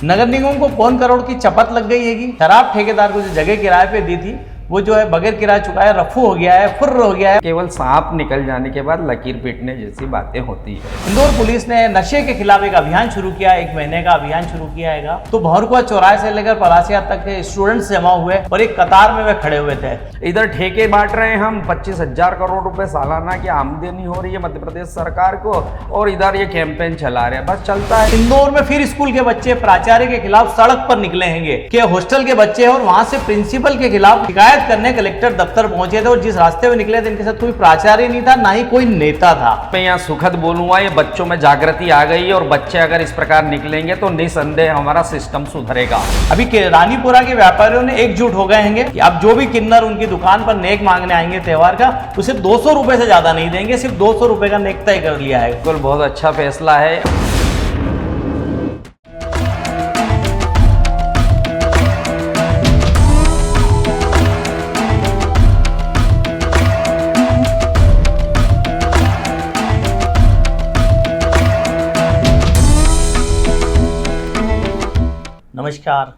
नगर निगम को पौन करोड़ की चपत लग गई है कि शराब ठेकेदार को जो जगह किराए पे दी थी वो जो है बगैर किराया चुकाए रफू हो गया है, फुर्र हो गया है। केवल सांप निकल जाने के बाद लकीर पीटने जैसी बातें होती है। इंदौर पुलिस ने नशे के खिलाफ एक अभियान शुरू किया, 1 महीने का अभियान शुरू किया है। तो भौरकुआ चौराहे से लेकर पलासिया तक के स्टूडेंट्स जमा हुए और एक कतार में वे खड़े हुए थे। इधर ठेके बांट रहे हैं हम, 25,000 करोड़ रुपए सालाना की आमदनी हो रही है मध्य प्रदेश सरकार को, और इधर ये कैंपेन चला रहे हैं, बस चलता है। इंदौर में फिर स्कूल के बच्चे प्राचार्य के खिलाफ सड़क पर निकले हैंगे कि हॉस्टल के बच्चे और वहां से प्रिंसिपल के खिलाफ शिकायत करने कलेक्टर दफ्तर पहुंचे थे, और जिस रास्ते में निकले थे इनके साथ कोई प्राचार्य नहीं था, ना ही कोई नेता था। मैं यहाँ सुखद बोलूंगा, ये बच्चों में जागृति आ गई है और बच्चे अगर इस प्रकार निकलेंगे तो निसंदेह हमारा सिस्टम सुधरेगा। अभी रानीपुरा के व्यापारियों ने एकजुट हो गए हैं कि अब जो भी किन्नर उनकी दुकान पर नेक मांगने आएंगे त्योहार का, उसे 200 रुपए से ज्यादा नहीं देंगे, सिर्फ 200 रुपए का नेक तय कर लिया है। बिल्कुल, बहुत अच्छा फैसला है। नमस्कार।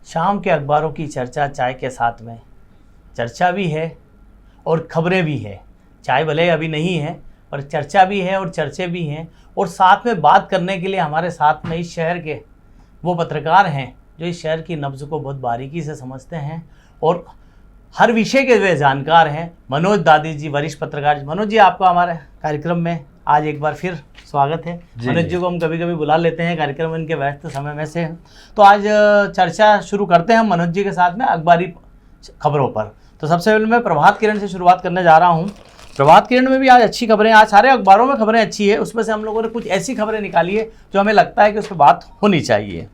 शाम के अखबारों की चर्चा चाय के साथ में चर्चा भी है और खबरें भी है। चाय भले अभी नहीं है पर चर्चा भी है और चर्चे भी हैं, और साथ में बात करने के लिए हमारे साथ में इस शहर के वो पत्रकार हैं जो इस शहर की नब्ज़ को बहुत बारीकी से समझते हैं और हर विषय के वे जानकार हैं। मनोज दादी जी, वरिष्ठ पत्रकार। मनोज जी, आपका हमारे कार्यक्रम में आज एक बार फिर स्वागत है। मनोज जी को हम कभी कभी बुला लेते हैं कार्यक्रम में, इनके व्यस्त समय में से। तो आज चर्चा शुरू करते हैं हम मनोज जी के साथ में अखबारी खबरों पर। तो सबसे पहले मैं प्रभात किरण से शुरुआत करने जा रहा हूँ। प्रभात किरण में भी आज अच्छी खबरें, आज सारे अखबारों में खबरें अच्छी है, उसमें से हम लोगों ने कुछ ऐसी खबरें निकाली है जो हमें लगता है कि उस पर बात होनी चाहिए।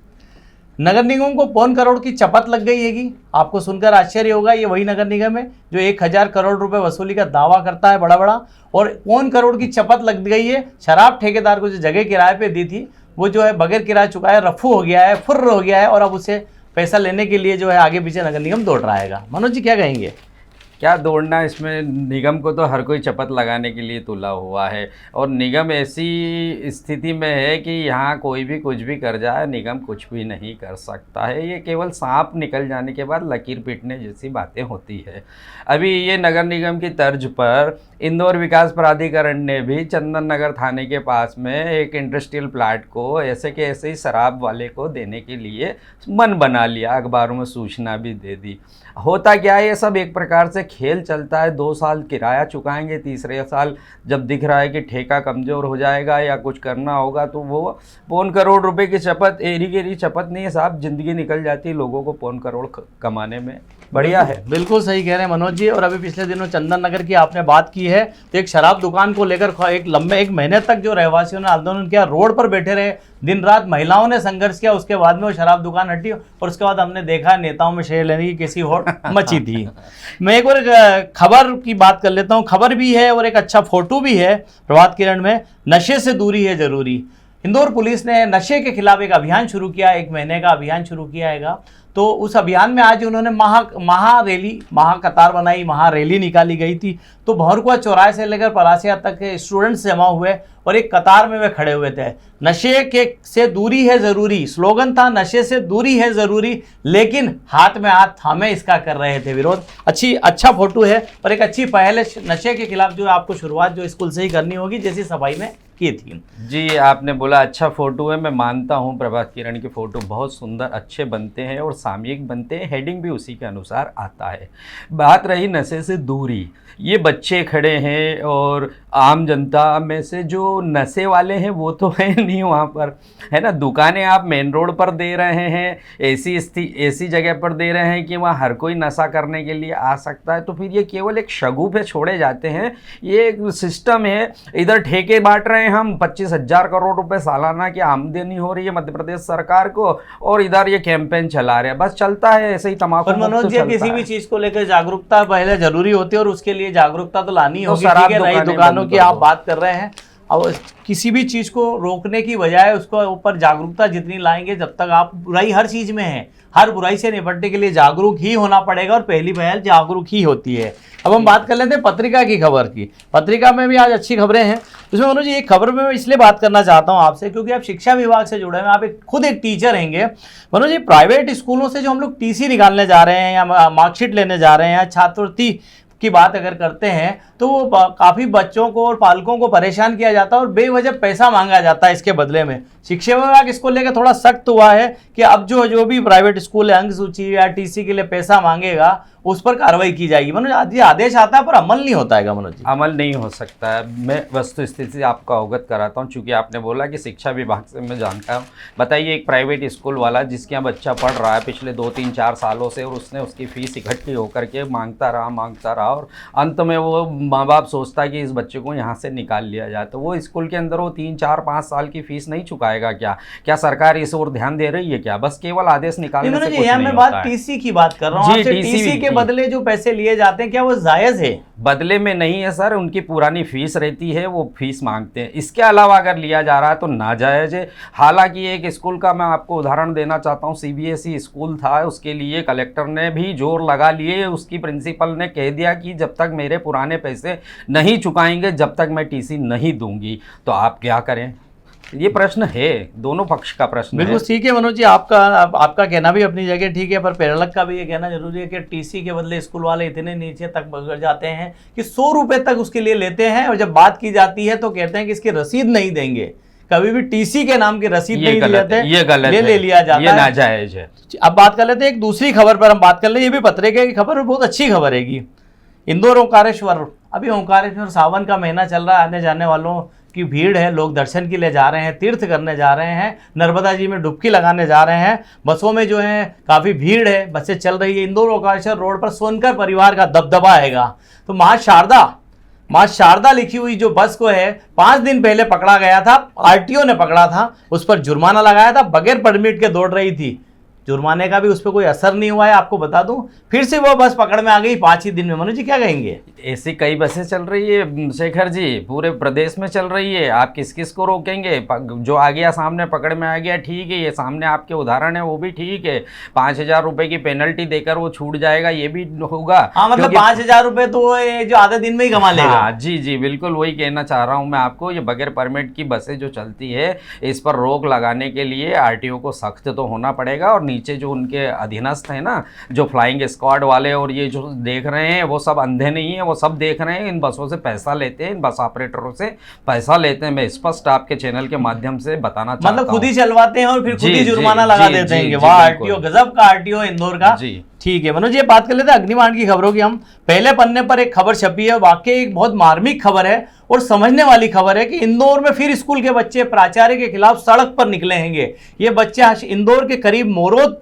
नगर निगम को पौन करोड़ की चपत लग गई है कि आपको सुनकर आश्चर्य होगा। ये वही नगर निगम है जो 1000 करोड़ रुपए वसूली का दावा करता है बड़ा बड़ा, और पौन करोड़ की चपत लग गई है। शराब ठेकेदार को जो जगह किराए पे दी थी वो जो है बगैर किराया चुकाए रफू हो गया है, फुर्र हो गया है, और अब उसे पैसा लेने के लिए जो है आगे पीछे नगर निगम दौड़ रहा है। मनोज जी क्या कहेंगे? क्या दौड़ना, इसमें निगम को तो हर कोई चपत लगाने के लिए तुला हुआ है, और निगम ऐसी स्थिति में है कि यहाँ कोई भी कुछ भी कर जाए, निगम कुछ भी नहीं कर सकता है। ये केवल सांप निकल जाने के बाद लकीर पीटने जैसी बातें होती है। अभी ये नगर निगम की तर्ज पर इंदौर विकास प्राधिकरण ने भी चंदन नगर थाने के पास में एक इंडस्ट्रियल प्लाट को ऐसे के ऐसे ही शराब वाले को देने के लिए मन बना लिया, अखबारों में सूचना भी दे दी। होता क्या है, ये सब एक प्रकार से खेल चलता है। 2 साल किराया चुकाएंगे, तीसरे साल जब दिख रहा है कि ठेका कमज़ोर हो जाएगा या कुछ करना होगा तो वो पौन करोड़ रुपए की चपत, एरी गेरी चपत नहीं है साहब, ज़िंदगी निकल जाती है लोगों को पौन करोड़ कमाने में। बढ़िया है, बिल्कुल सही कह रहे हैं मनोज जी। और अभी पिछले दिनों चंदन नगर की आपने बात की है, तो एक शराब दुकान को लेकर एक महीने तक जो रहवासियों ने आंदोलन किया, रोड पर बैठे रहे, दिन रात महिलाओं ने संघर्ष किया, उसके बाद में वो शराब दुकान हटी, और उसके बाद हमने देखा नेताओं में शेयर लेने की कैसी होड़ मची थी। मैं एक बार खबर की बात कर लेता हूँ। खबर भी है और एक अच्छा फोटो भी है प्रभात किरण में। नशे से दूरी है जरूरी। इंदौर पुलिस ने नशे के खिलाफ एक अभियान शुरू किया, 1 महीने का अभियान शुरू किया है। तो उस अभियान में आज उन्होंने महाकतार बनाई, महारैली निकाली गई थी। तो भौरकुआ चौराहे से लेकर पलासिया तक के स्टूडेंट्स जमा हुए और एक कतार में वे खड़े हुए थे। नशे के से दूरी है ज़रूरी, स्लोगन था नशे से दूरी है ज़रूरी, लेकिन हाथ में हाथ थामे इसका कर रहे थे विरोध। अच्छा फोटो है और एक अच्छी पहल है नशे के खिलाफ, जो आपको शुरुआत जो स्कूल से ही करनी होगी, जैसी सफाई में की थी। जी, आपने बोला अच्छा फ़ोटो है, मैं मानता हूँ प्रभात किरण के फ़ोटो बहुत सुंदर अच्छे बनते हैं और सामयिक बनते हैं, हेडिंग भी उसी के अनुसार आता है। बात रही नशे से दूरी, ये बच्चे खड़े हैं और आम जनता में से जो नशे वाले हैं वो तो है नहीं वहाँ पर, है ना। दुकानें आप मेन रोड पर दे रहे हैं, ऐसी जगह पर दे रहे हैं कि वहाँ हर कोई नशा करने के लिए आ सकता है, तो फिर ये केवल एक शगुफे छोड़े जाते हैं। ये एक सिस्टम है। इधर ठेके बांट रहे हैं हम, 25,000 करोड़ रुपए सालाना की आमदनी हो रही है मध्य प्रदेश सरकार को, और इधर ये कैंपेन चला रहे हैं, बस चलता है ऐसे ही तमाकू। मनोज जी, किसी भी चीज को लेकर जागरूकता पहले जरूरी होती है और उसके लिए जागरूकता तो लानी होगी। ठीक है, नई दुकानों की आप बात कर रहे हैं, अब किसी भी चीज़ को रोकने की बजाय उसको ऊपर जागरूकता जितनी लाएंगे, जब तक आप बुराई हर चीज़ में है, हर बुराई से निपटने के लिए जागरूक ही होना पड़ेगा और पहली पहल जागरूक ही होती है। अब हम बात कर लेते हैं पत्रिका की खबर की। पत्रिका में भी आज अच्छी खबरें हैं। उसमें मनोज जी एक खबर में मैं इसलिए बात करना चाहता हूं आपसे क्योंकि आप शिक्षा विभाग से जुड़े हैं, आप खुद एक टीचर हैंगे। मनोज जी प्राइवेट स्कूलों से जो हम लोग टीसी निकालने जा रहे हैं या मार्कशीट लेने जा रहे हैं या छात्रवृत्ति की बात अगर करते हैं तो वो काफ़ी बच्चों को और पालकों को परेशान किया जाता है और बेवजह पैसा मांगा जाता है इसके बदले में। शिक्षा विभाग इसको लेकर थोड़ा सख्त हुआ है कि अब जो भी प्राइवेट स्कूल है अंक सूची या टीसी के लिए पैसा मांगेगा उस पर कार्रवाई की जाएगी। मनोज आज ये आदेश आता है पर अमल नहीं होता है मनोज जी? अमल नहीं हो सकता है। मैं वस्तु स्थिति से आपको अवगत कराता हूँ, चूँकि आपने बोला कि शिक्षा विभाग से मैं जानता हूँ। बताइए एक प्राइवेट स्कूल वाला जिसके यहाँ बच्चा पढ़ रहा है पिछले 2-3-4 सालों से और उसने उसकी फ़ीस इकट्ठी होकर के मांगता रहा और अंत में वो माँ बाप सोचता है कि इस बच्चे को यहाँ से निकाल लिया जाए, तो वो स्कूल के अंदर वो 3-4-5 साल की फ़ीस नहीं चुकाएगा क्या सरकार इस ओर ध्यान दे रही है क्या? बस केवल आदेश निकालने से कुछ नहीं मैं बात टीसी की बात कर रहा हूँ। टीसी के बदले जो पैसे लिए जाते हैं क्या वो जायज़ है? बदले में नहीं है सर, उनकी पुरानी फीस रहती है, वो फीस मांगते हैं। इसके अलावा अगर लिया जा रहा है तो नाजायज़ है। हालांकि एक स्कूल का मैं आपको उदाहरण देना चाहता हूँ, सीबीएसई स्कूल था, उसके लिए कलेक्टर ने भी जोर लगा लिए। उसकी प्रिंसिपल ने कह दिया कि जब तक मेरे पुराने पैसे नहीं चुकाएंगे जब तक मैं टीसी नहीं दूंगी। तो आप क्या करें? ये प्रश्न है, दोनों पक्ष का प्रश्न है। बिल्कुल ठीक है मनोज जी, आपका कहना भी अपनी जगह ठीक है, पर प्रेरक का भी ये कहना जरूरी है कि टीसी के बदले स्कूल वाले इतने नीचे तक बढ़ जाते हैं कि 100 रुपए तक उसके लिए लेते हैं और जब बात की जाती है तो कहते हैं कि इसकी रसीद नहीं देंगे। कभी भी टीसी के नाम की रसीद नहीं दी जाती, ये गलत ले लिया जाता है, ये नाजायज है। अब बात कर लेते हैं एक दूसरी खबर पर हम बात कर ले। ये भी पत्रिका की खबर, बहुत अच्छी खबर है। इंदौर ओंकारेश्वर, अभी ओंकारेश्वर सावन का महीना चल रहा है, आने जाने वालों की भीड़ है, लोग दर्शन के लिए जा रहे हैं, तीर्थ करने जा रहे हैं, नर्मदा जी में डुबकी लगाने जा रहे हैं। बसों में जो है काफ़ी भीड़ है, बसें चल रही है। इंदौर ओंकारेश्वर रोड पर सोनकर परिवार का दबदबा हैगा। तो माँ शारदा लिखी हुई जो बस को है 5 दिन पहले पकड़ा गया था, आरटीओ ने पकड़ा था, उस पर जुर्माना लगाया था, बगैर परमिट के दौड़ रही थी। जुर्माने का भी उस पर कोई असर नहीं हुआ है। आपको बता दूं फिर से वो बस पकड़ में आ गई 5 ही दिन में। मनोज जी क्या कहेंगे? ऐसी कई बसें चल रही है शेखर जी, पूरे प्रदेश में चल रही है। आप किस किस को रोकेंगे? जो आ गया सामने पकड़ में आ गया, ठीक है, ये सामने आपके उदाहरण है वो भी ठीक है। 5,000 रुपये की पेनल्टी देकर वो छूट जाएगा, ये भी होगा। हाँ, मतलब 5,000 रुपये तो जो आधे दिन में ही कमा लेगा। हाँ जी बिल्कुल वही कहना चाह रहा हूँ मैं आपको। ये बगैर परमिट की बसें जो चलती है इस पर रोक लगाने के लिए आरटीओ को सख्त तो होना पड़ेगा और नीचे जो उनके अधीनस्थ हैं ना, जो फ्लाइंग स्क्वाड वाले और ये जो देख रहे हैं वो सब अंधे नहीं है, वो सब देख रहे हैं। इन बसों से पैसा लेते हैं, इन बस ऑपरेटरों से पैसा लेते हैं। मैं स्पष्ट आपके चैनल के माध्यम से बताना चाहता हूं। मतलब खुद ही चलवाते हैं और फिर खुद ही जुर्माना लगा देते हैं। वाह, आरटीओ गजब का आरटीओ इंदौर का। ठीक है मनोज, ये बात कर लेते हैं अग्निकांड की खबरों की। हम पहले पन्ने पर एक खबर छपी है, वाकई एक बहुत मार्मिक खबर है और समझने वाली खबर है कि इंदौर में फिर स्कूल के बच्चे प्राचार्य के खिलाफ सड़क पर निकले हैंगे। ये बच्चे इंदौर के करीब मोरोद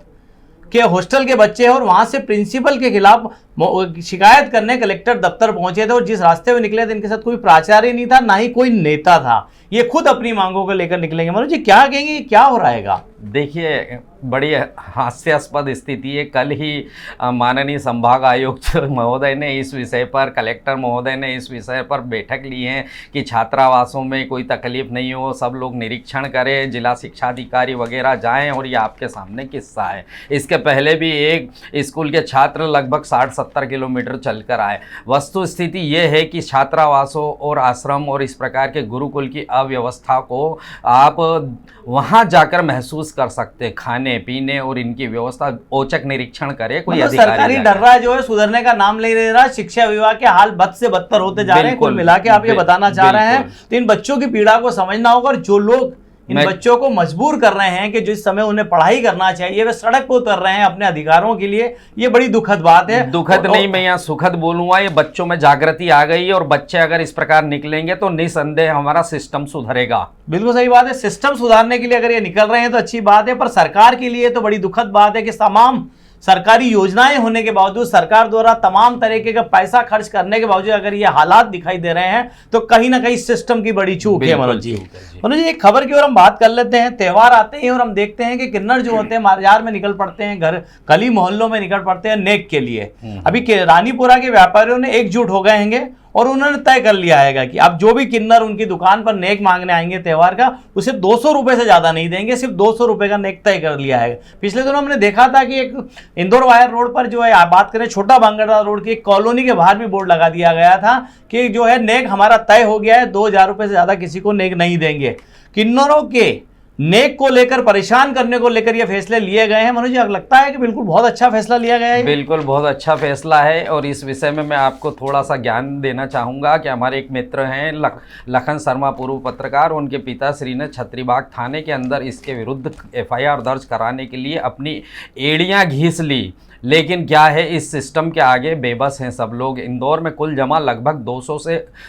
के हॉस्टल के बच्चे हैं और वहां से प्रिंसिपल के खिलाफ शिकायत करने कलेक्टर दफ्तर पहुंचे थे और जिस रास्ते में निकले थे इनके साथ कोई प्राचार्य नहीं था, ना ही कोई नेता था। ये खुद अपनी मांगों को लेकर निकलेंगे। मनोज जी क्या कहेंगे, क्या हो रहा है? देखिए बड़ी हास्यास्पद स्थिति है। कल ही माननीय संभाग आयुक्त महोदय ने इस विषय पर, कलेक्टर महोदय ने इस विषय पर बैठक ली है कि छात्रावासों में कोई तकलीफ नहीं हो, सब लोग निरीक्षण करें, जिला शिक्षा अधिकारी वगैरह जाएं। और ये आपके सामने किस्सा है। इसके पहले भी एक स्कूल के छात्र लगभग 60-70 किलोमीटर चलकर आए। वस्तु स्थिति ये है कि छात्रावासों और आश्रम और इस प्रकार के गुरुकुल की अव्यवस्था को आप वहाँ जाकर महसूस कर सकते हैं। खाने पीने और इनकी व्यवस्था औचक निरीक्षण करे कोई अधिकारी। सरकारी डर्रा जो है सुधरने का नाम नहीं ले रहा। शिक्षा विभाग के हाल बद से बदतर होते जा रहे हैं। कुल मिला के आप ये बताना चाह रहे हैं तो इन बच्चों की पीड़ा को समझना होगा। और जो लोग इन बच्चों को मजबूर कर रहे हैं कि जिस समय उन्हें पढ़ाई करना चाहिए वे सड़क पर उतर रहे हैं अपने अधिकारों के लिए, ये बड़ी दुखद बात है। दुखद नहीं, मैं यहाँ सुखद बोलूंगा। ये बच्चों में जागृति आ गई है और बच्चे अगर इस प्रकार निकलेंगे तो निसंदेह हमारा सिस्टम सुधरेगा। बिल्कुल सही बात है। सिस्टम सुधारने के लिए अगर ये निकल रहे हैं तो अच्छी बात है, पर सरकार के लिए तो बड़ी दुखद बात है कि तमाम सरकारी योजनाएं होने के बावजूद, सरकार द्वारा तमाम तरीके का पैसा खर्च करने के बावजूद अगर ये हालात दिखाई दे रहे हैं तो कहीं ना कहीं सिस्टम की बड़ी चूक है। मनोज जी एक खबर की ओर हम बात कर लेते हैं। त्यौहार आते हैं और हम देखते हैं कि किन्नर जो होते हैं बाजार में निकल पड़ते हैं, घर गली मोहल्लों में निकल पड़ते हैं नेक के लिए। अभी रानीपुरा के व्यापारियों ने एकजुट हो गए हैं और उन्होंने तय कर लिया है कि अब जो भी किन्नर उनकी दुकान पर नेक मांगने आएंगे त्योहार का, उसे 200 रुपये से ज़्यादा नहीं देंगे, सिर्फ 200 रुपये का नेक तय कर लिया है। पिछले दिनों हमने देखा था कि एक इंदौर वायर रोड पर जो है, आप बात करें छोटा बांगड़ा रोड की कॉलोनी के बाहर भी बोर्ड लगा दिया गया था कि जो है नेक हमारा तय हो गया है, 2000 रुपये से ज़्यादा किसी को नेक नहीं देंगे। किन्नरों के नेक को लेकर, परेशान करने को लेकर ये फैसले लिए गए हैं। मनोज जी, लगता है कि बिल्कुल बहुत अच्छा फैसला लिया गया है? बिल्कुल बहुत अच्छा फैसला है। और इस विषय में मैं आपको थोड़ा सा ज्ञान देना चाहूँगा कि हमारे एक मित्र हैं लखन शर्मा, पूर्व पत्रकार, उनके पिताश्री ने छत्रीबाग थाने के अंदर इसके विरुद्ध FIR दर्ज कराने के लिए अपनी एड़ियाँ घीस ली। लेकिन क्या है, इस सिस्टम के आगे बेबस हैं सब लोग। इंदौर में कुल जमा लगभग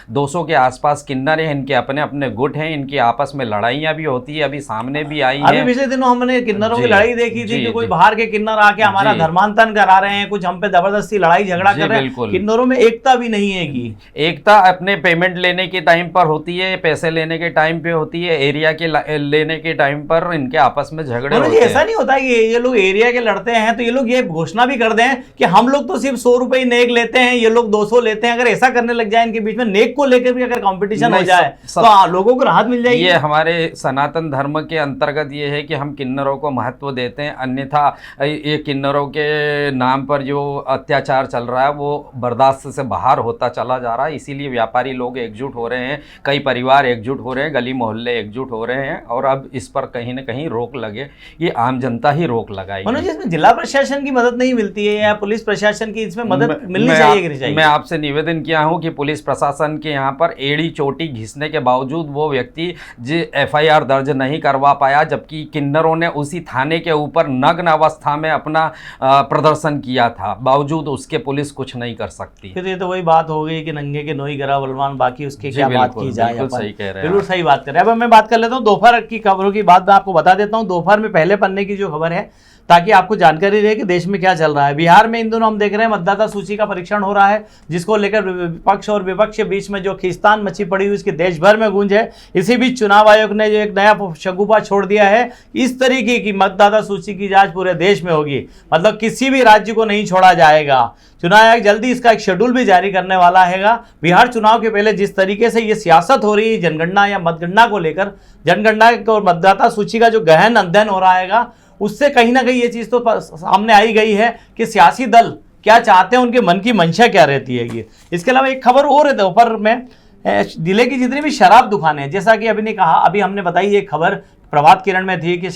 200 के आसपास किन्नर हैं, इनके अपने अपने गुट हैं, इनकी आपस में लड़ाइयाँ भी होती है, अभी सामने भी आई हैं। अभी पिछले दिनों हमने किन्नरों की लड़ाई देखी थी कि कोई बाहर के किन्नर आके हमारा धर्मांतरण करा रहे हैं, कुछ हम पे जबरदस्ती लड़ाई झगड़ा कर रहे हैं। किन्नरों में एकता भी नहीं है कि एकता अपने पेमेंट लेने के टाइम पर होती है, पैसे लेने के टाइम पे होती है, एरिया के लेने के टाइम पर इनके आपस में झगड़े होते हैं। ऐसा नहीं होता कि ये लोग एरिया के लड़ते हैं तो ये लोग ये घोषणा भी कर दें कि हम लोग तो सिर्फ 100 रुपए नेक लेते हैं, ये लोग 200 लेते हैं। अगर ऐसा करने लग जाए इनके बीच में, नेक को लेकर भी अगर कंपटीशन हो जाए तो लोगों को राहत मिल जाएगी। ये हमारे सनातन धर्म के अंतर्गत ये है कि हम किन्नरों को महत्व देते हैं, अन्यथा ये किन्नरों के नाम पर जो अत्याचार चल रहा है वो बर्दाश्त से बाहर होता चला जा रहा है। इसीलिए व्यापारी लोग एकजुट हो रहे हैं, कई परिवार एकजुट हो रहे हैं, गली मोहल्ले एकजुट हो रहे हैं, और अब इस पर कहीं ना कहीं रोक लगे। ये आम जनता ही रोक लगाएगी। मनोज, इसमें जिला प्रशासन की मदद नहीं मिलती है या पुलिस प्रशासन की इसमें मदद मिलनी चाहिए कि नहीं चाहिए? मैं आपसे निवेदन किया हूं कि पुलिस प्रशासन के यहाँ पर एड़ी चोटी घिसने के बावजूद वो व्यक्ति जो FIR दर्ज नहीं करवा पाया, जबकि किन्नरों ने उसी थाने के ऊपर नग्न अवस्था में अपना प्रदर्शन किया था, बावजूद उसके पुलिस कुछ नहीं कर सकती। फिर ये तो वही बात हो गई कि नंगे के नोई गरा बलवान, बाकी उसके क्या बात की जाए। बिल्कुल सही कह रहे हैं, बिल्कुल सही बात कर रहे हैं। अब मैं बात कर लेता हूँ दोपहर की खबरों की बात। मैं आपको बता देता हूँ दोपहर में पहले पन्ने की जो खबर है, ताकि आपको जानकारी रहे कि देश में क्या चल रहा है। बिहार में इन दोनों हम देख रहे हैं मतदाता सूची का परीक्षण हो रहा है, जिसको लेकर विपक्ष और विपक्ष के बीच में जो खींचतान मची पड़ी हुई, इसकी देश भर में गूंज है। इसी बीच चुनाव आयोग ने जो एक नया शगुफा छोड़ दिया है, इस तरीके की मतदाता सूची की जांच पूरे देश में होगी, मतलब किसी भी राज्य को नहीं छोड़ा जाएगा। चुनाव आयोग जल्दी इसका एक शेड्यूल भी जारी करने वाला है। बिहार चुनाव के पहले जिस तरीके से ये सियासत हो रही है जनगणना या मतगणना को लेकर, जनगणना और मतदाता सूची का जो गहन अध्ययन हो रहा है, उससे कहीं ना कहीं ये चीज़ तो सामने आई गई है कि सियासी दल क्या चाहते हैं, उनके मन की मंशा क्या रहती है। ये इसके अलावा एक खबर और है दोपहर में, जिले की जितनी भी शराब दुकानें, जैसा कि अभी ने कहा, अभी हमने बताई ये खबर प्रभात किरण में थी कि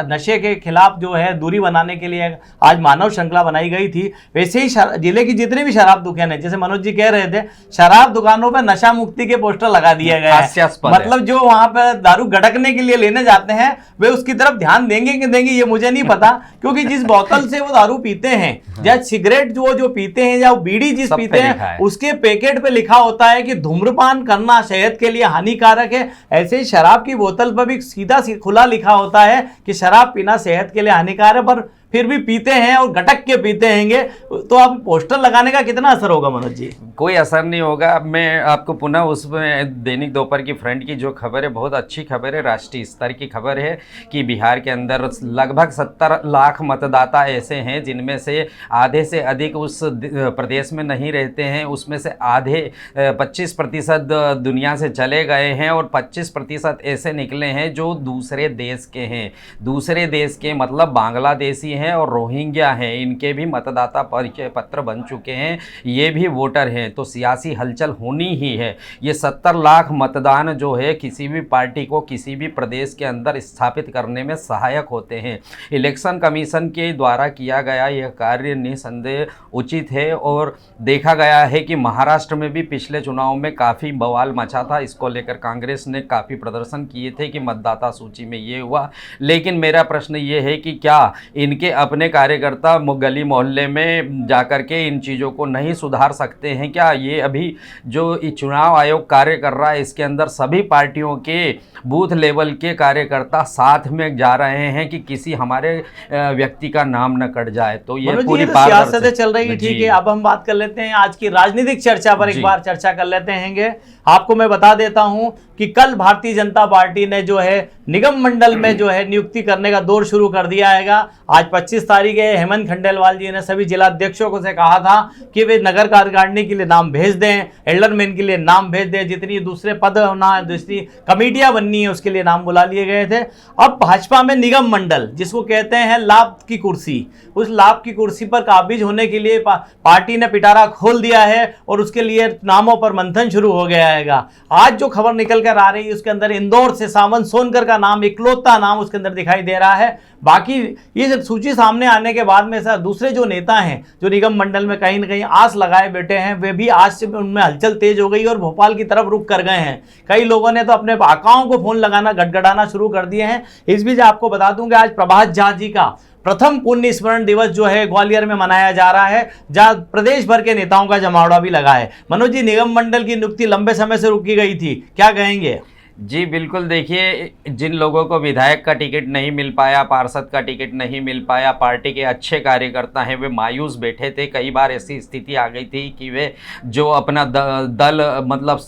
नशे के खिलाफ जो है दूरी बनाने के लिए आज मानव श्रृंखला बनाई गई थी। वैसे ही जिले की जितनी भी शराब दुकानें, जैसे मनोज जी कह रहे थे, शराब दुकानों पर नशा मुक्ति के पोस्टर लगा दिए गए हैं। मतलब जो वहां पर दारू गड़कने के लिए लेने जाते हैं वे उसकी तरफ ध्यान देंगे कि देंगे ये मुझे नहीं पता, क्योंकि जिस बोतल से वो दारू पीते हैं या सिगरेट जो पीते हैं या बीड़ी जिस पीते हैं, उसके पैकेट पे लिखा होता है कि धूम्रपान करना सेहत के लिए हानिकारक है। ऐसे ही शराब की बोतल पर भी सीधा खुला लिखा होता है कि शराब पीना सेहत के लिए हानिकारक है, पर फिर भी पीते हैं और गटक के पीते हैंगे। तो आप पोस्टर लगाने का कितना असर होगा मनोज जी? कोई असर नहीं होगा। अब मैं आपको पुनः उसमें दैनिक दोपहर की फ्रंट की जो खबर है, बहुत अच्छी खबर है, राष्ट्रीय स्तर की खबर है कि बिहार के अंदर लगभग 70 लाख मतदाता ऐसे हैं जिनमें से आधे से अधिक उस प्रदेश में नहीं रहते हैं, उसमें से आधे 25% दुनिया से चले गए हैं और 25% ऐसे निकले हैं जो दूसरे देश के हैं। दूसरे देश के मतलब बांग्लादेशी हैं और रोहिंग्या हैं, इनके भी मतदाता परिचय पत्र बन चुके हैं, ये भी वोटर हैं। तो सियासी हलचल होनी ही है। ये 70 लाख मतदान जो है किसी भी पार्टी को किसी भी प्रदेश के अंदर स्थापित करने में सहायक होते हैं। इलेक्शन कमीशन के द्वारा किया गया यह कार्य निसंदेह उचित है और देखा गया है कि महाराष्ट्र में भी पिछले चुनाव में काफ़ी बवाल मचा था। इसको लेकर कांग्रेस ने काफ़ी प्रदर्शन किए थे कि मतदाता सूची में ये हुआ। लेकिन मेरा प्रश्न ये है कि क्या इनके अपने कार्यकर्ता गली मोहल्ले में जाकर के इन चीज़ों को नहीं सुधार सकते हैं? क्या ये अभी जो चुनाव आयोग कार्य कर रहा है इसके अंदर सभी पार्टियों के बूथ लेवल के कार्यकर्ता साथ में जा रहे हैं कि किसी हमारे व्यक्ति का नाम न कट जाए? तो ये पूरी सियासतें चल रही है, ठीक है। अब हम बात कर लेते हैं आज की राजनीतिक चर्चा पर, एक बार चर्चा कर लेते हैं। आपको मैं बता देता हूं कि कल भारतीय जनता पार्टी ने जो है निगम मंडल में जो है नियुक्ति करने का दौर शुरू कर दिया है। आज 25 तारीख है हेमंत खंडेलवाल जी ने सभी जिलाध्यक्षों को से कहा था कि वे नगर कार्यकारिणी के लिए नाम भेज दें, एल्डरमैन के लिए नाम भेज दें, जितनी दूसरे पद होना, दूसरी कमेटियां बननी है उसके लिए नाम बुला लिए गए थे। अब भाजपा में निगम मंडल, जिसको कहते हैं लाभ की कुर्सी, उस लाभ की कुर्सी पर काबिज होने के लिए पार्टी ने पिटारा खोल दिया है और उसके लिए नामों पर मंथन शुरू हो गया है। आज जो खबर निकल कर आ रही है उसके अंदर इंदौर से सावंत सोनकर का नाम इकलौता नाम उसके अंदर दिखाई दे रहा है। बाकी ये सूची सामने आने के बाद में सर दूसरे जो नेता हैं जो निगम मंडल में कहीं ना कहीं आस लगाए बैठे हैं, वे भी आज से उनमें हलचल तेज हो गई और भोपाल की तरफ रुख कर गए हैं। कई लोगों ने तो अपने आकाओं को फोन लगाना गटगटाना शुरू कर दिए हैं। इस बीच आपको बता दूं कि आज प्रभात झा जी का प्रथम पुण्य स्मरण दिवस जो है ग्वालियर में मनाया जा रहा है, जहां प्रदेश भर के नेताओं का जमावड़ा भी लगा है। मनोज जी, निगम मंडल की नियुक्ति लंबे समय से रुकी गई थी, क्या कहेंगे? जी बिल्कुल, देखिए जिन लोगों को विधायक का टिकट नहीं मिल पाया, पार्षद का टिकट नहीं मिल पाया, पार्टी के अच्छे कार्यकर्ता हैं वे मायूस बैठे थे। कई बार ऐसी स्थिति आ गई थी कि वे जो अपना दल मतलब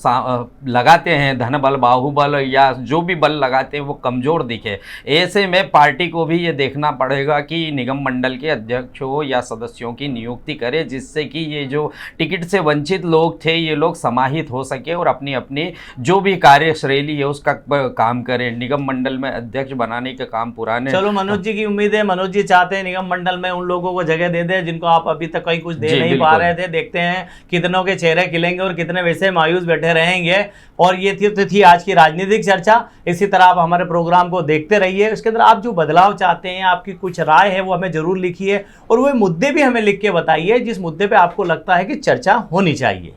लगाते हैं, धन बल बाहुबल या जो भी बल लगाते हैं वो कमज़ोर दिखे। ऐसे में पार्टी को भी ये देखना पड़ेगा कि निगम मंडल के अध्यक्षों या सदस्यों की नियुक्ति करे, जिससे कि ये जो टिकट से वंचित लोग थे ये लोग समाहित हो सके और अपनी अपनी जो भी कार्यशैली है उसका काम करें। निगम मंडल में अध्यक्ष बनाने का काम पुराने। चलो मनोज जी की उम्मीद है, मनोज जी चाहते हैं निगम मंडल में उन लोगों को जगह दे दें जिनको आप अभी तक कहीं कुछ दे नहीं पा रहे थे। देखते हैं कितनों के चेहरे खिलेंगे और कितने वैसे मायूस बैठे रहेंगे। और ये थी आज की राजनीतिक चर्चा। इसी तरह आप हमारे प्रोग्राम को देखते रहिए। इसके अंदर आप जो बदलाव चाहते हैं, आपकी कुछ राय है, वो हमें जरूर लिखिए और वो मुद्दे भी हमें लिख के बताइए जिस मुद्दे पे आपको लगता है कि चर्चा होनी चाहिए।